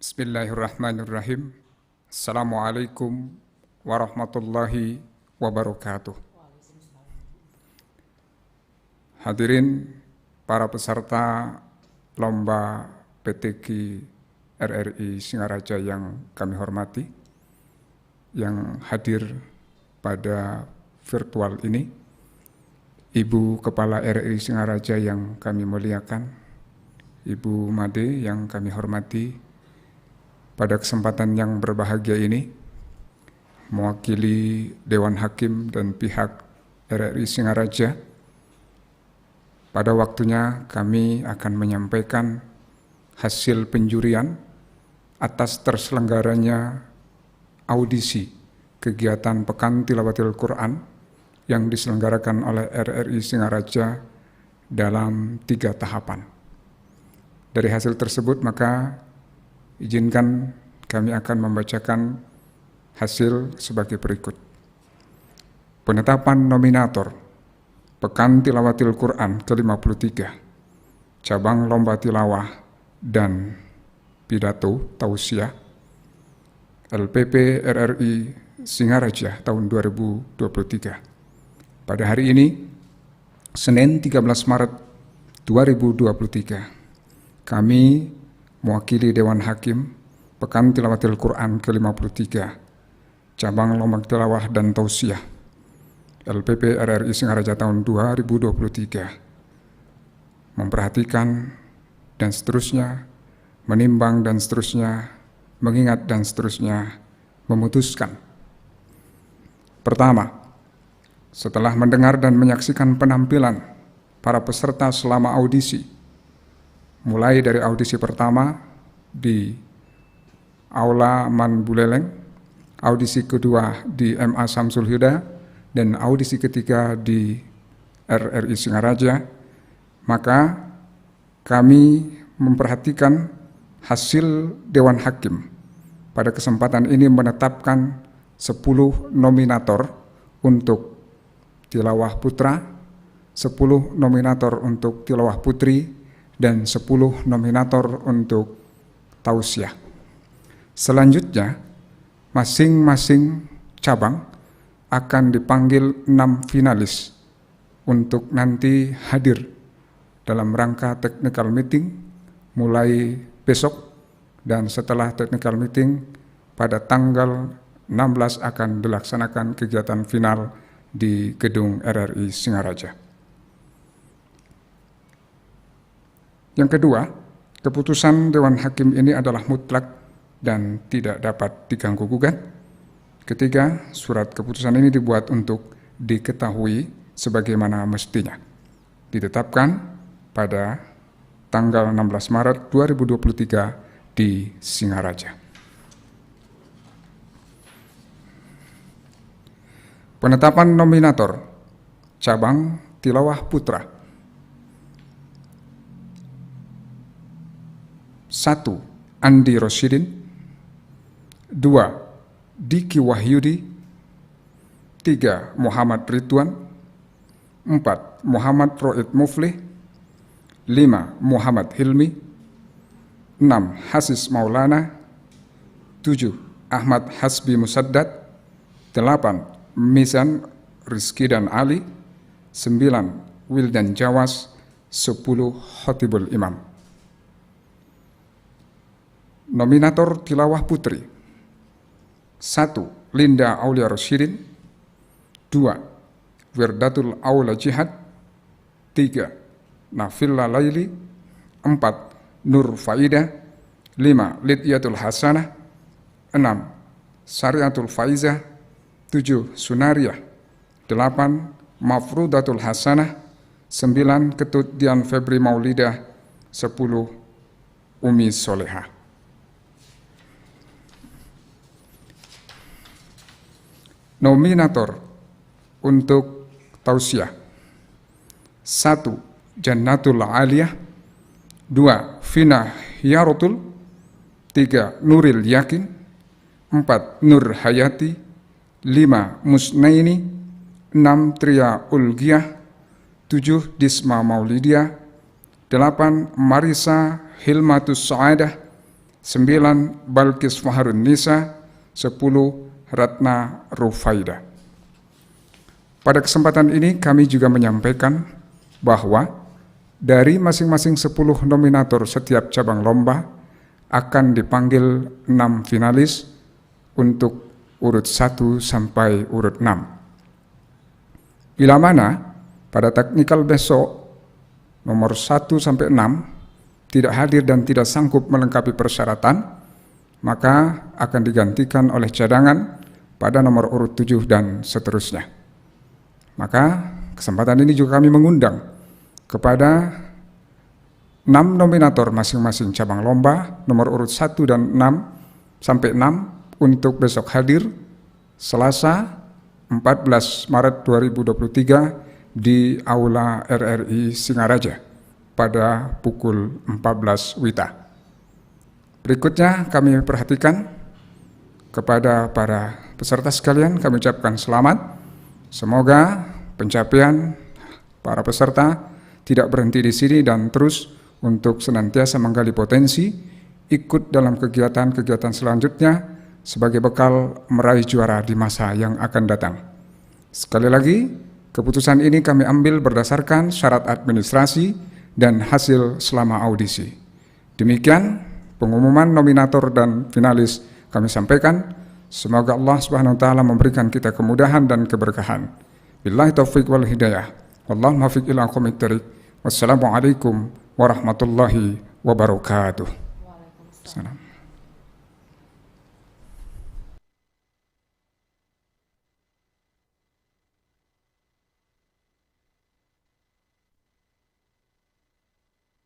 Bismillahirrahmanirrahim. Assalamualaikum warahmatullahi wabarakatuh. Hadirin para peserta lomba PTQ RRI Singaraja yang kami hormati, yang hadir pada virtual ini, Ibu Kepala RRI Singaraja yang kami muliakan, Ibu Made yang kami hormati. Pada kesempatan yang berbahagia ini, mewakili Dewan Hakim dan pihak RRI Singaraja, pada waktunya kami akan menyampaikan hasil penjurian atas terselenggaranya audisi kegiatan Pekan Tilawatil Quran yang diselenggarakan oleh RRI Singaraja dalam 3 tahapan. Dari hasil tersebut maka izinkan kami akan membacakan hasil sebagai berikut. Penetapan nominator Pekan Tilawatil Quran ke-53, cabang lomba tilawah dan pidato tausiah LPP RRI Singaraja tahun 2023. Pada hari ini, Senin 13 Maret 2023, kami mewakili Dewan Hakim Pekan Tilawatil Quran ke-53, cabang lomba tilawah dan tausiah LPP RRI Singaraja tahun 2023, memperhatikan dan seterusnya, menimbang dan seterusnya, mengingat dan seterusnya, memutuskan. Pertama, setelah mendengar dan menyaksikan penampilan para peserta selama audisi, mulai dari audisi pertama di Aula Man Buleleng, audisi kedua di MA Samsul Huda, dan audisi ketiga di RRI Singaraja, maka kami memperhatikan hasil Dewan Hakim pada kesempatan ini menetapkan 10 nominator untuk tilawah putra, 10 nominator untuk tilawah putri, dan 10 nominator untuk tausiah. Selanjutnya, masing-masing cabang akan dipanggil 6 finalis untuk nanti hadir dalam rangka technical meeting mulai besok, dan setelah technical meeting pada tanggal 16 akan dilaksanakan kegiatan final di gedung RRI Singaraja. Yang kedua, keputusan Dewan Hakim ini adalah mutlak dan tidak dapat diganggu-gugat. Ketiga, surat keputusan ini dibuat untuk diketahui sebagaimana mestinya. Ditetapkan pada tanggal 16 Maret 2023 di Singaraja. Penetapan nominator cabang tilawah putra. 1. Andi Rosyidin. 2. Diki Wahyudi. 3. Muhammad Ridwan. 4. Muhammad Roid Muflih. 5. Muhammad Hilmi. 6. Hasis Maulana. 7. Ahmad Hasbi Musaddad. 8. Mizan Rizki dan Ali. 9. Wildan Jawas. 10. Khotibul Imam. Nominator tilawah putri. 1. Linda Aulia Rosyidin. 2. Wirdatul Aula Jihad. 3. Nafilla Laili. 4. Nur Faida. 5. Lidyatul Hasanah. 6. Syariatul Faizah. 7. Sunariah. 8. Mafrudatul Hasanah. 9. Ketut Dian Febri Maulidah. 10. Umi Solehah. Nominator untuk tausiah. 1. Jannatul Aliyah. 2. Fina Hiyarotul. 3. Nuril Yakin. 4. Nur Hayati. 5. Musnaini. 6. Tria Ulgiyah. 7. Disma Maulidia. 8. Marisa Hilmatus Sa'adah. 9 Balkis Faharun Nisa, 10 Ratna Rufaida. Pada kesempatan ini kami juga menyampaikan bahwa dari masing-masing 10 nominator setiap cabang lomba akan dipanggil 6 finalis untuk urut 1 sampai urut 6. Bila mana pada teknikal besok nomor 1 sampai 6 tidak hadir dan tidak sanggup melengkapi persyaratan, maka akan digantikan oleh cadangan pada nomor urut 7 dan seterusnya. Maka kesempatan ini juga kami mengundang kepada 6 nominator masing-masing cabang lomba nomor urut 1 dan 6 sampai 6 untuk besok hadir Selasa 14 Maret 2023 di Aula RRI Singaraja pada pukul 14 WITA. Berikutnya kami perhatikan kepada para peserta sekalian, kami ucapkan selamat. Semoga pencapaian para peserta tidak berhenti di sini dan terus untuk senantiasa menggali potensi, ikut dalam kegiatan-kegiatan selanjutnya sebagai bekal meraih juara di masa yang akan datang. Sekali lagi, keputusan ini kami ambil berdasarkan syarat administrasi dan hasil selama audisi. Demikian pengumuman nominator dan finalis kami sampaikan. Semoga Allah Subhanahu wa taala memberikan kita kemudahan dan keberkahan. Billahi taufiq wal hidayah. Wallahu muwaffiq ila aqwamit thoriq. Wassalamualaikum warahmatullahi wabarakatuh. Waalaikumsalam.